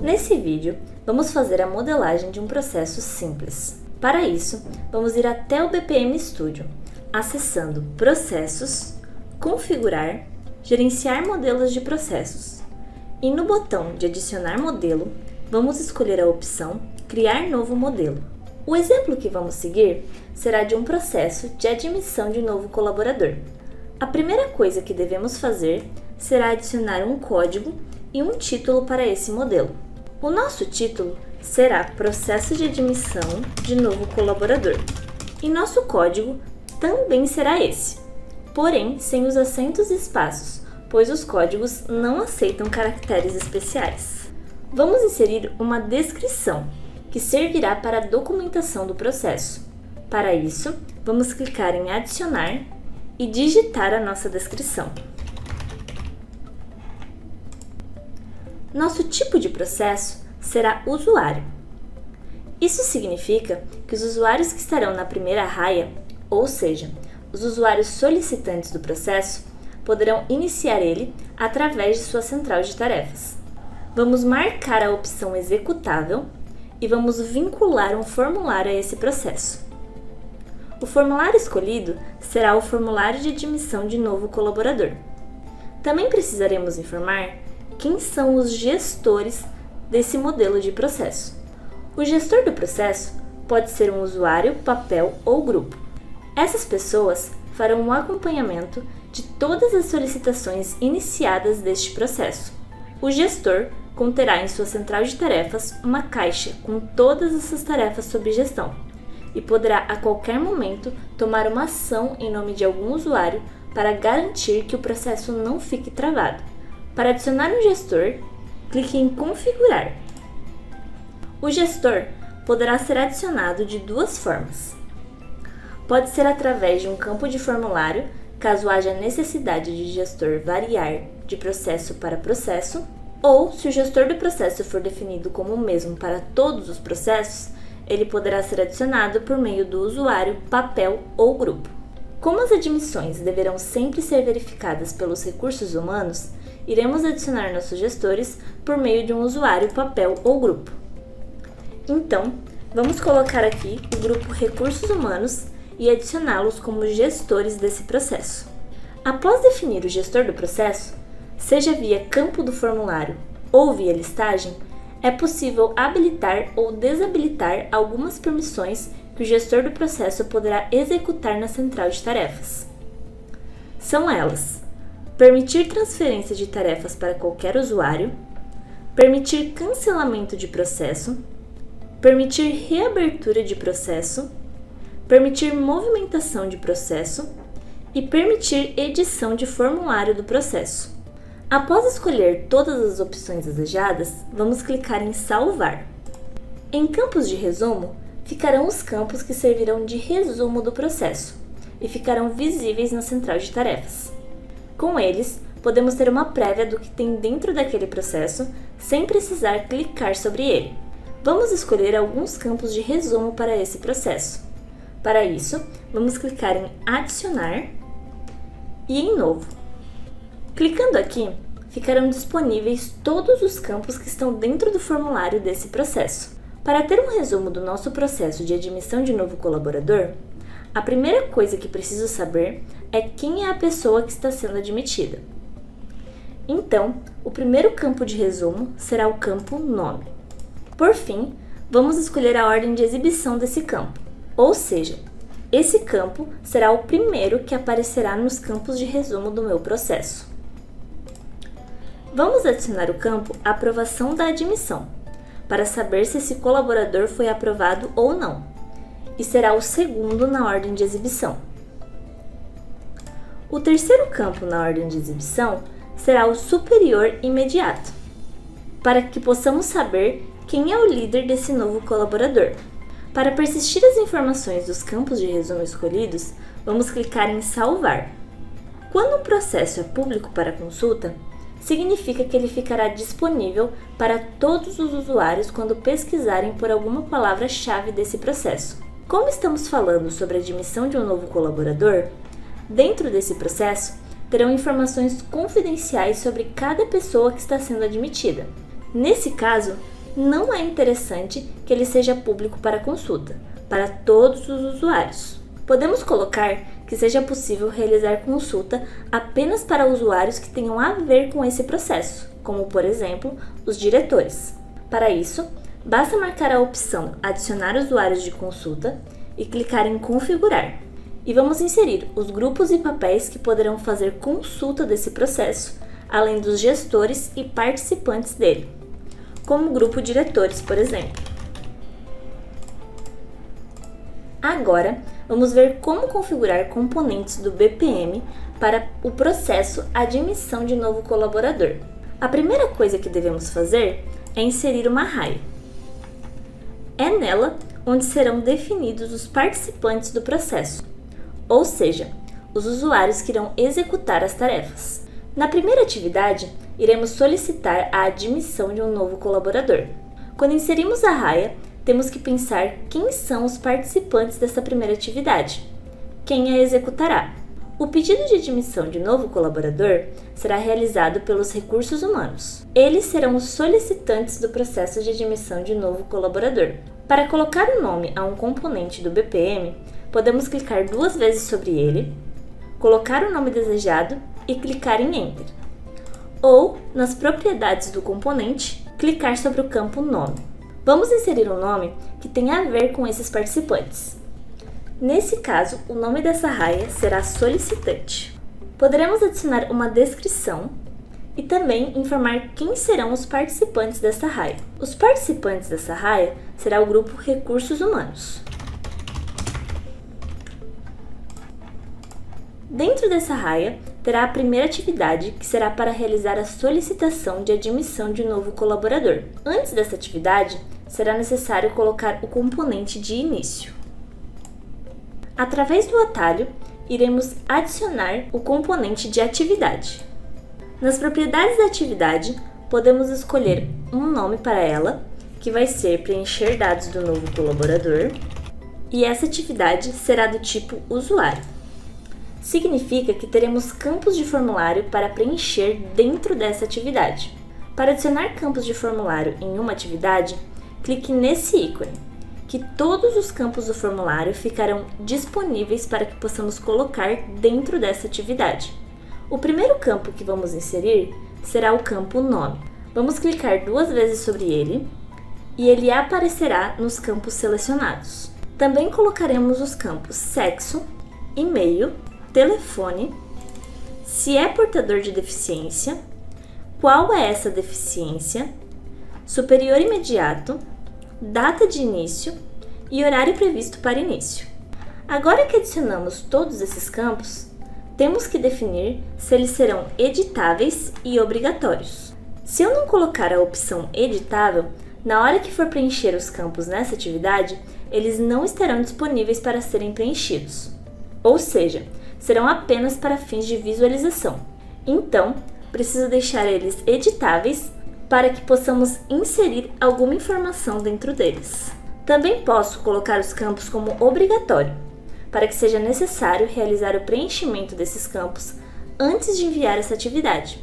Nesse vídeo, vamos fazer a modelagem de um processo simples. Para isso, vamos ir até o BPM Studio, acessando Processos, Configurar, Gerenciar modelos de processos. E no botão de Adicionar modelo, vamos escolher a opção Criar novo modelo. O exemplo que vamos seguir será de um processo de admissão de novo colaborador. A primeira coisa que devemos fazer será adicionar um código e um título para esse modelo. O nosso título será Processo de admissão de novo colaborador. E nosso código também será esse, porém sem os acentos e espaços, pois os códigos não aceitam caracteres especiais. Vamos inserir uma descrição, que servirá para a documentação do processo. Para isso, vamos clicar em Adicionar e digitar a nossa descrição. Nosso tipo de processo será usuário. Isso significa que os usuários que estarão na primeira raia, ou seja, os usuários solicitantes do processo, poderão iniciar ele através de sua central de tarefas. Vamos marcar a opção executável e vamos vincular um formulário a esse processo. O formulário escolhido será o formulário de admissão de novo colaborador. Também precisaremos informar quem são os gestores desse modelo de processo. O gestor do processo pode ser um usuário, papel ou grupo. Essas pessoas farão um acompanhamento de todas as solicitações iniciadas deste processo. O gestor conterá em sua central de tarefas uma caixa com todas essas tarefas sob gestão e poderá a qualquer momento tomar uma ação em nome de algum usuário para garantir que o processo não fique travado. Para adicionar um gestor, clique em Configurar. O gestor poderá ser adicionado de duas formas. Pode ser através de um campo de formulário, caso haja necessidade de gestor variar de processo para processo, ou, se o gestor do processo for definido como o mesmo para todos os processos, ele poderá ser adicionado por meio do usuário, papel ou grupo. Como as admissões deverão sempre ser verificadas pelos recursos humanos, iremos adicionar nossos gestores por meio de um usuário, papel ou grupo. Então, vamos colocar aqui o grupo Recursos Humanos e adicioná-los como gestores desse processo. Após definir o gestor do processo, seja via campo do formulário ou via listagem, é possível habilitar ou desabilitar algumas permissões que o gestor do processo poderá executar na central de tarefas. São elas: permitir transferência de tarefas para qualquer usuário, permitir cancelamento de processo, permitir reabertura de processo, permitir movimentação de processo e permitir edição de formulário do processo. Após escolher todas as opções desejadas, vamos clicar em Salvar. Em campos de resumo, ficarão os campos que servirão de resumo do processo e ficarão visíveis na central de tarefas. Com eles, podemos ter uma prévia do que tem dentro daquele processo sem precisar clicar sobre ele. Vamos escolher alguns campos de resumo para esse processo. Para isso, vamos clicar em Adicionar e em Novo. Clicando aqui, ficarão disponíveis todos os campos que estão dentro do formulário desse processo. Para ter um resumo do nosso processo de admissão de novo colaborador, a primeira coisa que preciso saber é quem é a pessoa que está sendo admitida. Então, o primeiro campo de resumo será o campo Nome. Por fim, vamos escolher a ordem de exibição desse campo, ou seja, esse campo será o primeiro que aparecerá nos campos de resumo do meu processo. Vamos adicionar o campo Aprovação da admissão, para saber se esse colaborador foi aprovado ou não, e será o segundo na ordem de exibição. O terceiro campo na ordem de exibição será o Superior Imediato, para que possamos saber quem é o líder desse novo colaborador. Para persistir as informações dos campos de resumo escolhidos, vamos clicar em Salvar. Quando um processo é público para consulta, significa que ele ficará disponível para todos os usuários quando pesquisarem por alguma palavra-chave desse processo. Como estamos falando sobre a admissão de um novo colaborador, dentro desse processo terão informações confidenciais sobre cada pessoa que está sendo admitida. Nesse caso, não é interessante que ele seja público para consulta, para todos os usuários. Podemos colocar que seja possível realizar consulta apenas para usuários que tenham a ver com esse processo, como, por exemplo, os diretores. Para isso, basta marcar a opção Adicionar usuários de consulta e clicar em Configurar. E vamos inserir os grupos e papéis que poderão fazer consulta desse processo, além dos gestores e participantes dele, como o grupo diretores, por exemplo. Agora, vamos ver como configurar componentes do BPM para o processo Admissão de novo colaborador. A primeira coisa que devemos fazer é inserir uma raia. É nela onde serão definidos os participantes do processo, ou seja, os usuários que irão executar as tarefas. Na primeira atividade, iremos solicitar a admissão de um novo colaborador. Quando inserimos a raia, temos que pensar quem são os participantes dessa primeira atividade, quem a executará. O pedido de admissão de novo colaborador será realizado pelos recursos humanos. Eles serão os solicitantes do processo de admissão de novo colaborador. Para colocar o nome a um componente do BPM, podemos clicar 2 vezes sobre ele, colocar o nome desejado e clicar em Enter. Ou, nas propriedades do componente, clicar sobre o campo Nome. Vamos inserir um nome que tenha a ver com esses participantes. Nesse caso, o nome dessa raia será solicitante. Poderemos adicionar uma descrição e também informar quem serão os participantes dessa raia. Os participantes dessa raia será o grupo Recursos Humanos. Dentro dessa raia, terá a primeira atividade, que será para realizar a solicitação de admissão de novo colaborador. Antes dessa atividade, será necessário colocar o componente de início. Através do atalho, iremos adicionar o componente de atividade. Nas propriedades da atividade, podemos escolher um nome para ela, que vai ser preencher dados do novo colaborador, e essa atividade será do tipo usuário. Significa que teremos campos de formulário para preencher dentro dessa atividade. Para adicionar campos de formulário em uma atividade, clique nesse ícone, que todos os campos do formulário ficarão disponíveis para que possamos colocar dentro dessa atividade. O primeiro campo que vamos inserir será o campo Nome. Vamos clicar 2 vezes sobre ele e ele aparecerá nos campos selecionados. Também colocaremos os campos Sexo, E-mail, Telefone, se é portador de deficiência, qual é essa deficiência, superior imediato, data de início e horário previsto para início. Agora que adicionamos todos esses campos, temos que definir se eles serão editáveis e obrigatórios. Se eu não colocar a opção editável, na hora que for preencher os campos nessa atividade, eles não estarão disponíveis para serem preenchidos. Ou seja, serão apenas para fins de visualização. Então, preciso deixar eles editáveis para que possamos inserir alguma informação dentro deles. Também posso colocar os campos como obrigatório, para que seja necessário realizar o preenchimento desses campos antes de enviar essa atividade.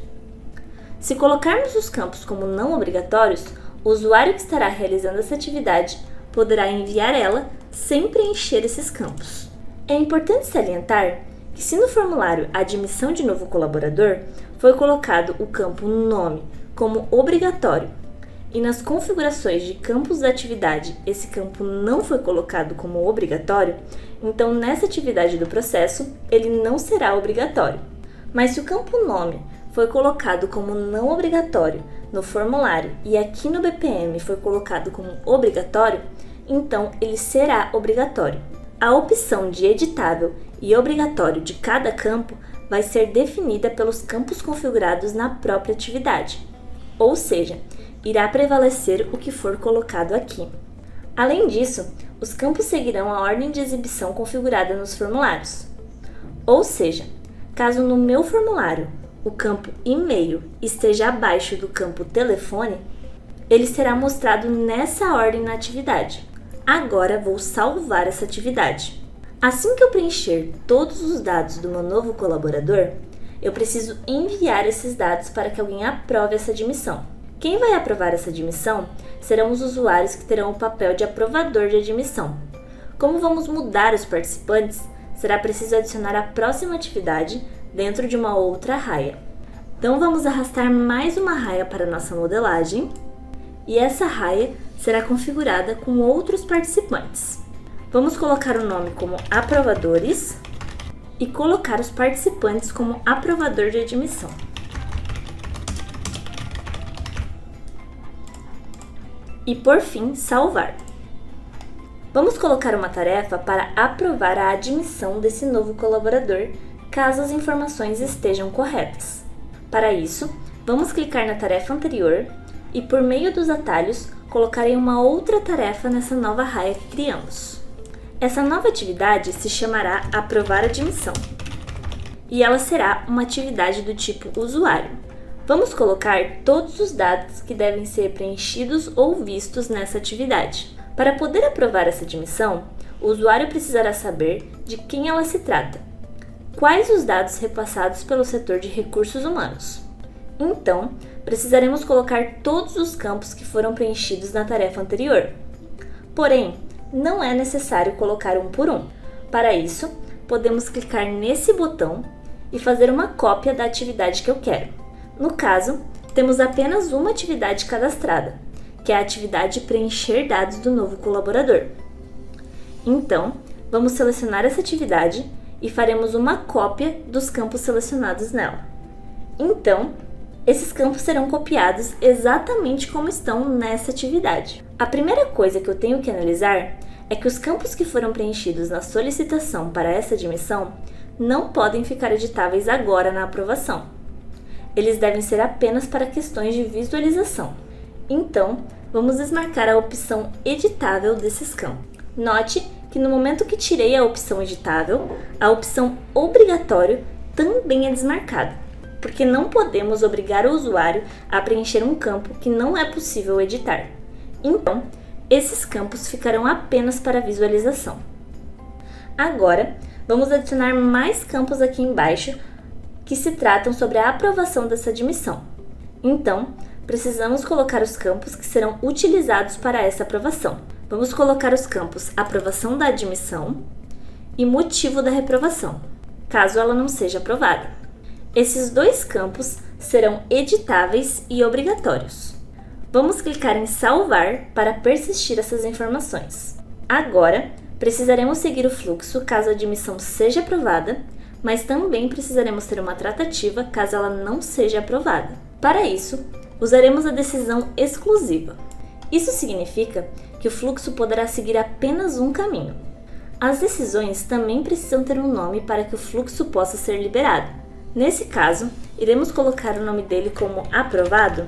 Se colocarmos os campos como não obrigatórios, o usuário que estará realizando essa atividade poderá enviar ela sem preencher esses campos. É importante salientar que se no formulário Admissão de novo colaborador foi colocado o campo Nome como obrigatório e nas configurações de campos da atividade esse campo não foi colocado como obrigatório, então nessa atividade do processo ele não será obrigatório. Mas se o campo Nome foi colocado como não obrigatório no formulário e aqui no BPM foi colocado como obrigatório, então ele será obrigatório. A opção de editável e obrigatório de cada campo vai ser definida pelos campos configurados na própria atividade, ou seja, irá prevalecer o que for colocado aqui. Além disso, os campos seguirão a ordem de exibição configurada nos formulários. Ou seja, caso no meu formulário o campo e-mail esteja abaixo do campo telefone, ele será mostrado nessa ordem na atividade. Agora vou salvar essa atividade. Assim que eu preencher todos os dados do meu novo colaborador, eu preciso enviar esses dados para que alguém aprove essa admissão. Quem vai aprovar essa admissão serão os usuários que terão o papel de aprovador de admissão. Como vamos mudar os participantes, será preciso adicionar a próxima atividade dentro de uma outra raia. Então vamos arrastar mais uma raia para a nossa modelagem e essa raia será configurada com outros participantes. Vamos colocar o nome como aprovadores e colocar os participantes como aprovador de admissão. E por fim, salvar. Vamos colocar uma tarefa para aprovar a admissão desse novo colaborador, caso as informações estejam corretas. Para isso, vamos clicar na tarefa anterior e, por meio dos atalhos, colocarei uma outra tarefa nessa nova raia que criamos. Essa nova atividade se chamará Aprovar Admissão e ela será uma atividade do tipo usuário. Vamos colocar todos os dados que devem ser preenchidos ou vistos nessa atividade. Para poder aprovar essa admissão, o usuário precisará saber de quem ela se trata, quais os dados repassados pelo setor de recursos humanos. Então, precisaremos colocar todos os campos que foram preenchidos na tarefa anterior. Porém, não é necessário colocar um por um. Para isso, podemos clicar nesse botão e fazer uma cópia da atividade que eu quero. No caso, temos apenas uma atividade cadastrada, que é a atividade preencher dados do novo colaborador. Então, vamos selecionar essa atividade e faremos uma cópia dos campos selecionados nela. Então, esses campos serão copiados exatamente como estão nessa atividade. A primeira coisa que eu tenho que analisar é que os campos que foram preenchidos na solicitação para essa admissão não podem ficar editáveis agora na aprovação. Eles devem ser apenas para questões de visualização. Então, vamos desmarcar a opção editável desses campos. Note que no momento que tirei a opção editável, a opção obrigatório também é desmarcada, porque não podemos obrigar o usuário a preencher um campo que não é possível editar. Então, esses campos ficarão apenas para visualização. Agora, vamos adicionar mais campos aqui embaixo que se tratam sobre a aprovação dessa admissão. Então, precisamos colocar os campos que serão utilizados para essa aprovação. Vamos colocar os campos aprovação da admissão e motivo da reprovação, caso ela não seja aprovada. Esses dois campos serão editáveis e obrigatórios. Vamos clicar em salvar para persistir essas informações. Agora, precisaremos seguir o fluxo caso a admissão seja aprovada, mas também precisaremos ter uma tratativa caso ela não seja aprovada. Para isso, usaremos a decisão exclusiva. Isso significa que o fluxo poderá seguir apenas um caminho. As decisões também precisam ter um nome para que o fluxo possa ser liberado. Nesse caso, iremos colocar o nome dele como aprovado,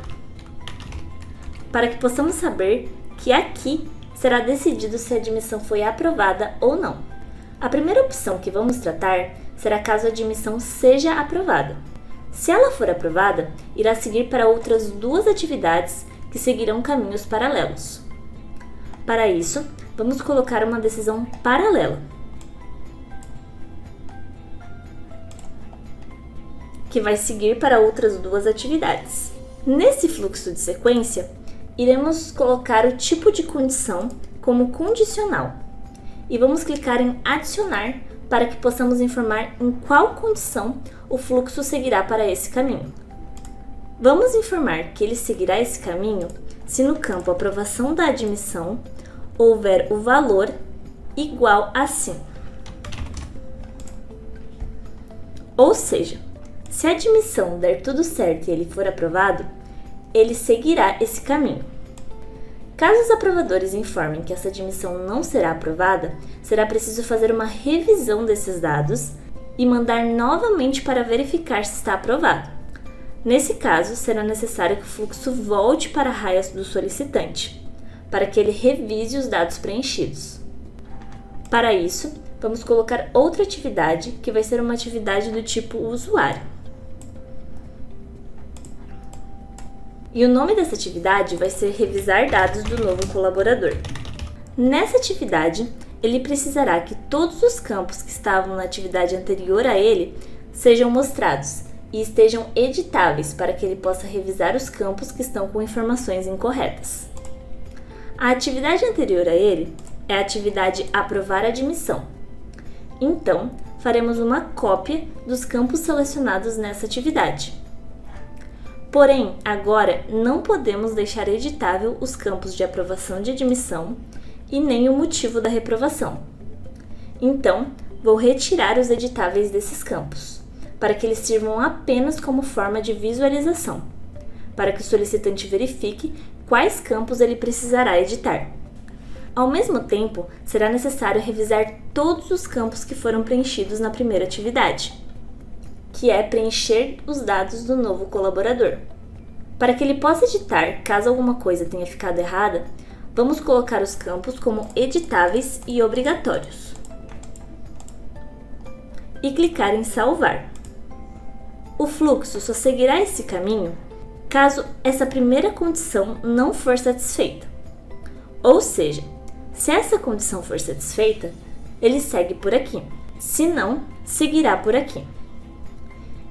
para que possamos saber que aqui será decidido se a admissão foi aprovada ou não. A primeira opção que vamos tratar será caso a admissão seja aprovada. Se ela for aprovada, irá seguir para outras duas atividades que seguirão caminhos paralelos. Para isso, vamos colocar uma decisão paralela, que vai seguir para outras duas atividades. Nesse fluxo de sequência, iremos colocar o tipo de condição como condicional e vamos clicar em adicionar para que possamos informar em qual condição o fluxo seguirá para esse caminho. Vamos informar que ele seguirá esse caminho se no campo aprovação da admissão houver o valor igual a 5. Ou seja, se a admissão der tudo certo e ele for aprovado, ele seguirá esse caminho. Caso os aprovadores informem que essa admissão não será aprovada, será preciso fazer uma revisão desses dados e mandar novamente para verificar se está aprovado. Nesse caso, será necessário que o fluxo volte para a raia do solicitante, para que ele revise os dados preenchidos. Para isso, vamos colocar outra atividade, que vai ser uma atividade do tipo usuário. E o nome dessa atividade vai ser revisar dados do novo colaborador. Nessa atividade, ele precisará que todos os campos que estavam na atividade anterior a ele sejam mostrados e estejam editáveis para que ele possa revisar os campos que estão com informações incorretas. A atividade anterior a ele é a atividade aprovar admissão. Então, faremos uma cópia dos campos selecionados nessa atividade. Porém, agora não podemos deixar editável os campos de aprovação de admissão e nem o motivo da reprovação. Então, vou retirar os editáveis desses campos, para que eles sirvam apenas como forma de visualização, para que o solicitante verifique quais campos ele precisará editar. Ao mesmo tempo, será necessário revisar todos os campos que foram preenchidos na primeira atividade, que é preencher os dados do novo colaborador. Para que ele possa editar, caso alguma coisa tenha ficado errada, vamos colocar os campos como editáveis e obrigatórios. E clicar em salvar. O fluxo só seguirá esse caminho caso essa primeira condição não for satisfeita. Ou seja, se essa condição for satisfeita, ele segue por aqui. Se não, seguirá por aqui.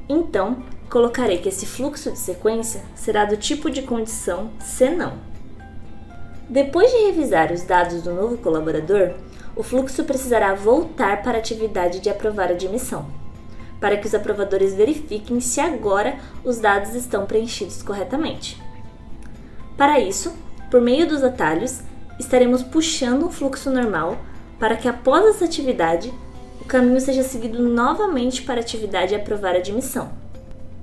Então, colocarei que esse fluxo de sequência será do tipo de condição se não. Depois de revisar os dados do novo colaborador, o fluxo precisará voltar para a atividade de aprovar admissão, para que os aprovadores verifiquem se agora os dados estão preenchidos corretamente. Para isso, por meio dos atalhos, estaremos puxando um fluxo normal para que após essa atividade, o caminho seja seguido novamente para a atividade aprovar admissão.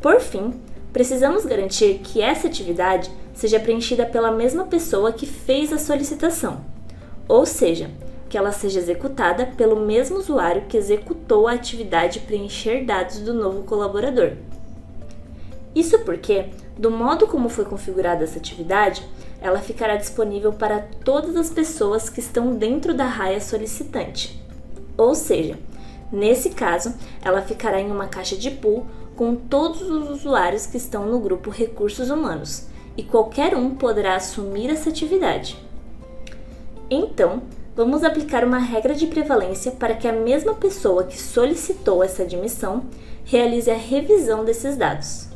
Por fim, precisamos garantir que essa atividade seja preenchida pela mesma pessoa que fez a solicitação, ou seja, que ela seja executada pelo mesmo usuário que executou a atividade preencher dados do novo colaborador. Isso porque, do modo como foi configurada essa atividade, ela ficará disponível para todas as pessoas que estão dentro da raia solicitante. Ou seja, nesse caso, ela ficará em uma caixa de pool com todos os usuários que estão no grupo Recursos Humanos, e qualquer um poderá assumir essa atividade. Então, vamos aplicar uma regra de prevalência para que a mesma pessoa que solicitou essa admissão realize a revisão desses dados.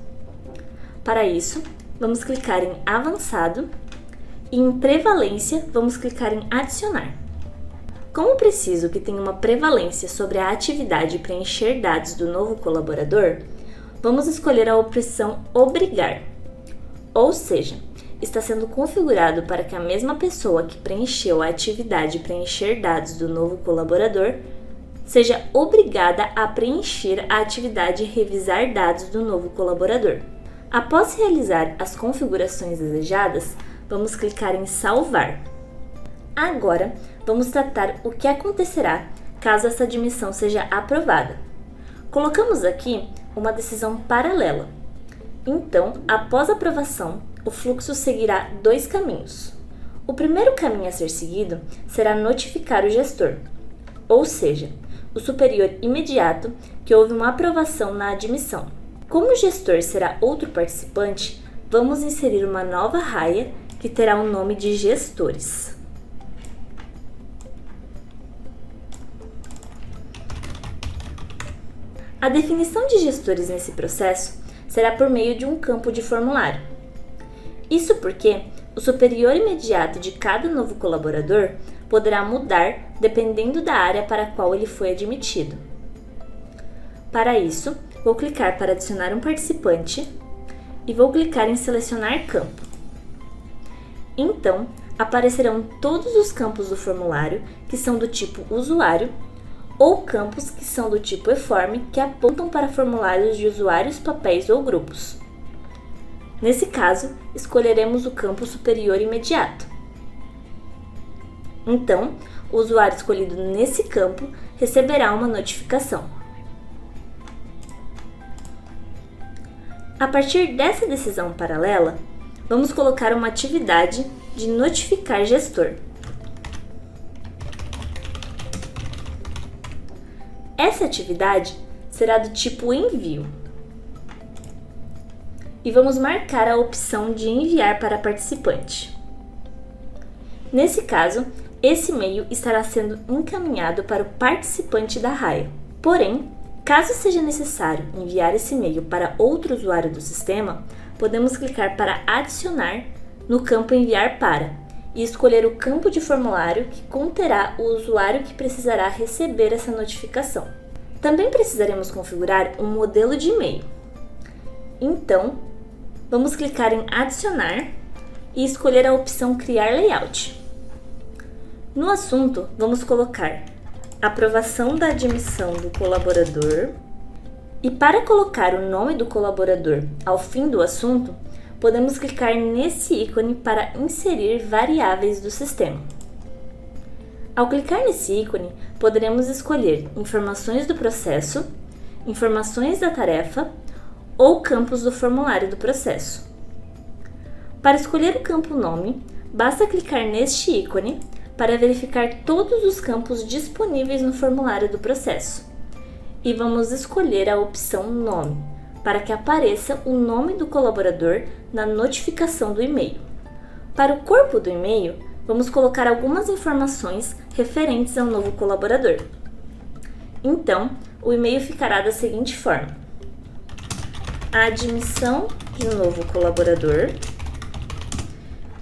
Para isso, vamos clicar em Avançado e em Prevalência vamos clicar em Adicionar. Como preciso que tenha uma prevalência sobre a atividade preencher dados do novo colaborador, vamos escolher a opção Obrigar, ou seja, está sendo configurado para que a mesma pessoa que preencheu a atividade preencher dados do novo colaborador seja obrigada a preencher a atividade revisar dados do novo colaborador. Após realizar as configurações desejadas, vamos clicar em Salvar. Agora, vamos tratar o que acontecerá caso essa admissão seja aprovada. Colocamos aqui uma decisão paralela. Então, após a aprovação, o fluxo seguirá dois caminhos. O primeiro caminho a ser seguido será notificar o gestor, ou seja, o superior imediato que houve uma aprovação na admissão. Como o gestor será outro participante, vamos inserir uma nova raia que terá o nome de Gestores. A definição de gestores nesse processo será por meio de um campo de formulário. Isso porque o superior imediato de cada novo colaborador poderá mudar dependendo da área para a qual ele foi admitido. Para isso, vou clicar para adicionar um participante e vou clicar em Selecionar campo. Então, aparecerão todos os campos do formulário que são do tipo usuário ou campos que são do tipo eForm que apontam para formulários de usuários, papéis ou grupos. Nesse caso, escolheremos o campo superior imediato. Então, o usuário escolhido nesse campo receberá uma notificação. A partir dessa decisão paralela, vamos colocar uma atividade de notificar gestor. Essa atividade será do tipo envio. E vamos marcar a opção de enviar para participante. Nesse caso, esse e-mail estará sendo encaminhado para o participante da raia. Porém, Caso seja necessário enviar esse e-mail para outro usuário do sistema, podemos clicar para adicionar no campo Enviar para e escolher o campo de formulário que conterá o usuário que precisará receber essa notificação. Também precisaremos configurar um modelo de e-mail. Então, vamos clicar em Adicionar e escolher a opção Criar Layout. No assunto, vamos colocar aprovação da admissão do colaborador e para colocar o nome do colaborador ao fim do assunto, podemos clicar nesse ícone para inserir variáveis do sistema. Ao clicar nesse ícone, poderemos escolher informações do processo, informações da tarefa ou campos do formulário do processo. Para escolher o campo nome, basta clicar neste ícone para verificar todos os campos disponíveis no formulário do processo. E vamos escolher a opção Nome, para que apareça o nome do colaborador na notificação do e-mail. Para o corpo do e-mail, vamos colocar algumas informações referentes ao novo colaborador. Então, o e-mail ficará da seguinte forma: a admissão de um novo colaborador,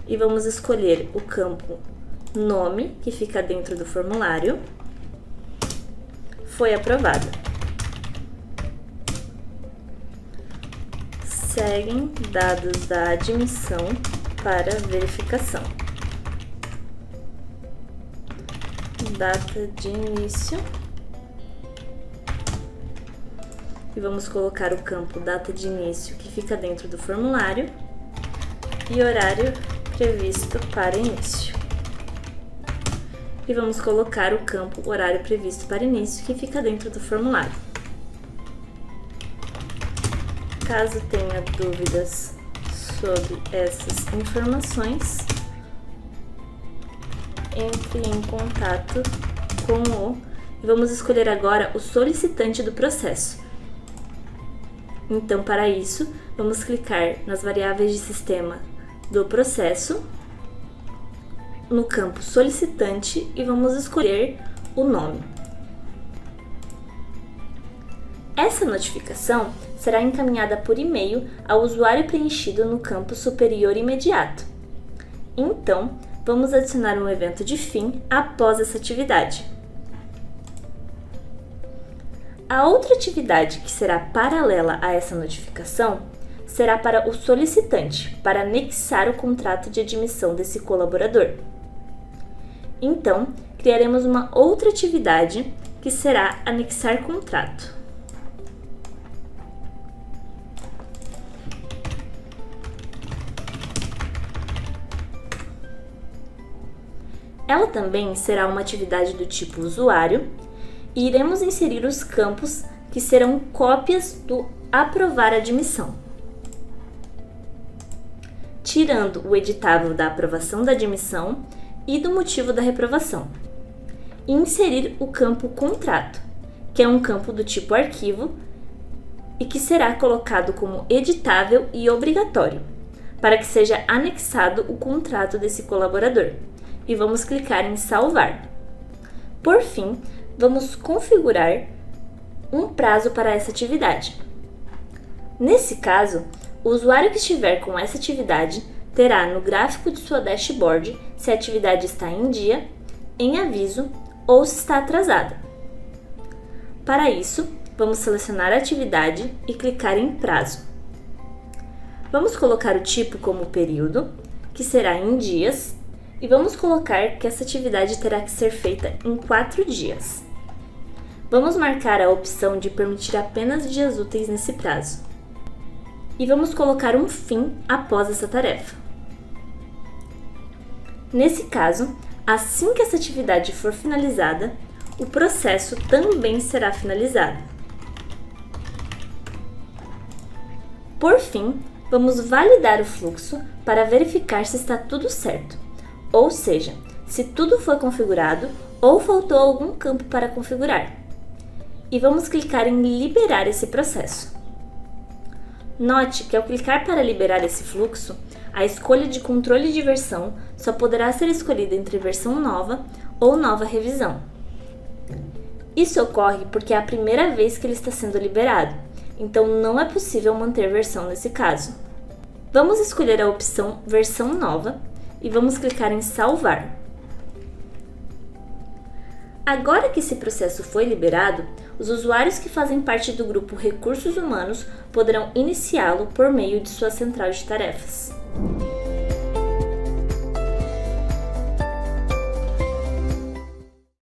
e vamos escolher o campo Nome, que fica dentro do formulário. Foi aprovada. Seguem dados da admissão para verificação. Data de início. E vamos colocar o campo data de início, que fica dentro do formulário, e horário previsto para início. E vamos colocar o campo horário previsto para início, que fica dentro do formulário. Caso tenha dúvidas sobre essas informações, entre em contato com o... Vamos escolher agora o solicitante do processo. Então, para isso, vamos clicar nas variáveis de sistema do processo, no campo solicitante, e vamos escolher o nome. Essa notificação será encaminhada por e-mail ao usuário preenchido no campo superior imediato. Então, vamos adicionar um evento de fim após essa atividade. A outra atividade que será paralela a essa notificação será para o solicitante, para anexar o contrato de admissão desse colaborador. Então, criaremos uma outra atividade que será anexar contrato. Ela também será uma atividade do tipo usuário e iremos inserir os campos que serão cópias do aprovar admissão, tirando o editável da aprovação da admissão e do motivo da reprovação, e inserir o campo contrato, que é um campo do tipo arquivo e que será colocado como editável e obrigatório, para que seja anexado o contrato desse colaborador. E vamos clicar em salvar. Por fim, vamos configurar um prazo para essa atividade. Nesse caso, o usuário que estiver com essa atividade terá no gráfico de sua dashboard se a atividade está em dia, em aviso ou se está atrasada. Para isso, vamos selecionar a atividade e clicar em prazo. Vamos colocar o tipo como período, que será em dias, e vamos colocar que essa atividade terá que ser feita em 4 dias. Vamos marcar a opção de permitir apenas dias úteis nesse prazo. E vamos colocar um fim após essa tarefa. Nesse caso, assim que essa atividade for finalizada, o processo também será finalizado. Por fim, vamos validar o fluxo para verificar se está tudo certo, ou seja, se tudo foi configurado ou faltou algum campo para configurar. E vamos clicar em liberar esse processo. Note que ao clicar para liberar esse fluxo, a escolha de controle de versão só poderá ser escolhida entre versão nova ou nova revisão. Isso ocorre porque é a primeira vez que ele está sendo liberado, então não é possível manter versão nesse caso. Vamos escolher a opção Versão Nova e vamos clicar em Salvar. Agora que esse processo foi liberado, os usuários que fazem parte do grupo Recursos Humanos poderão iniciá-lo por meio de sua central de tarefas.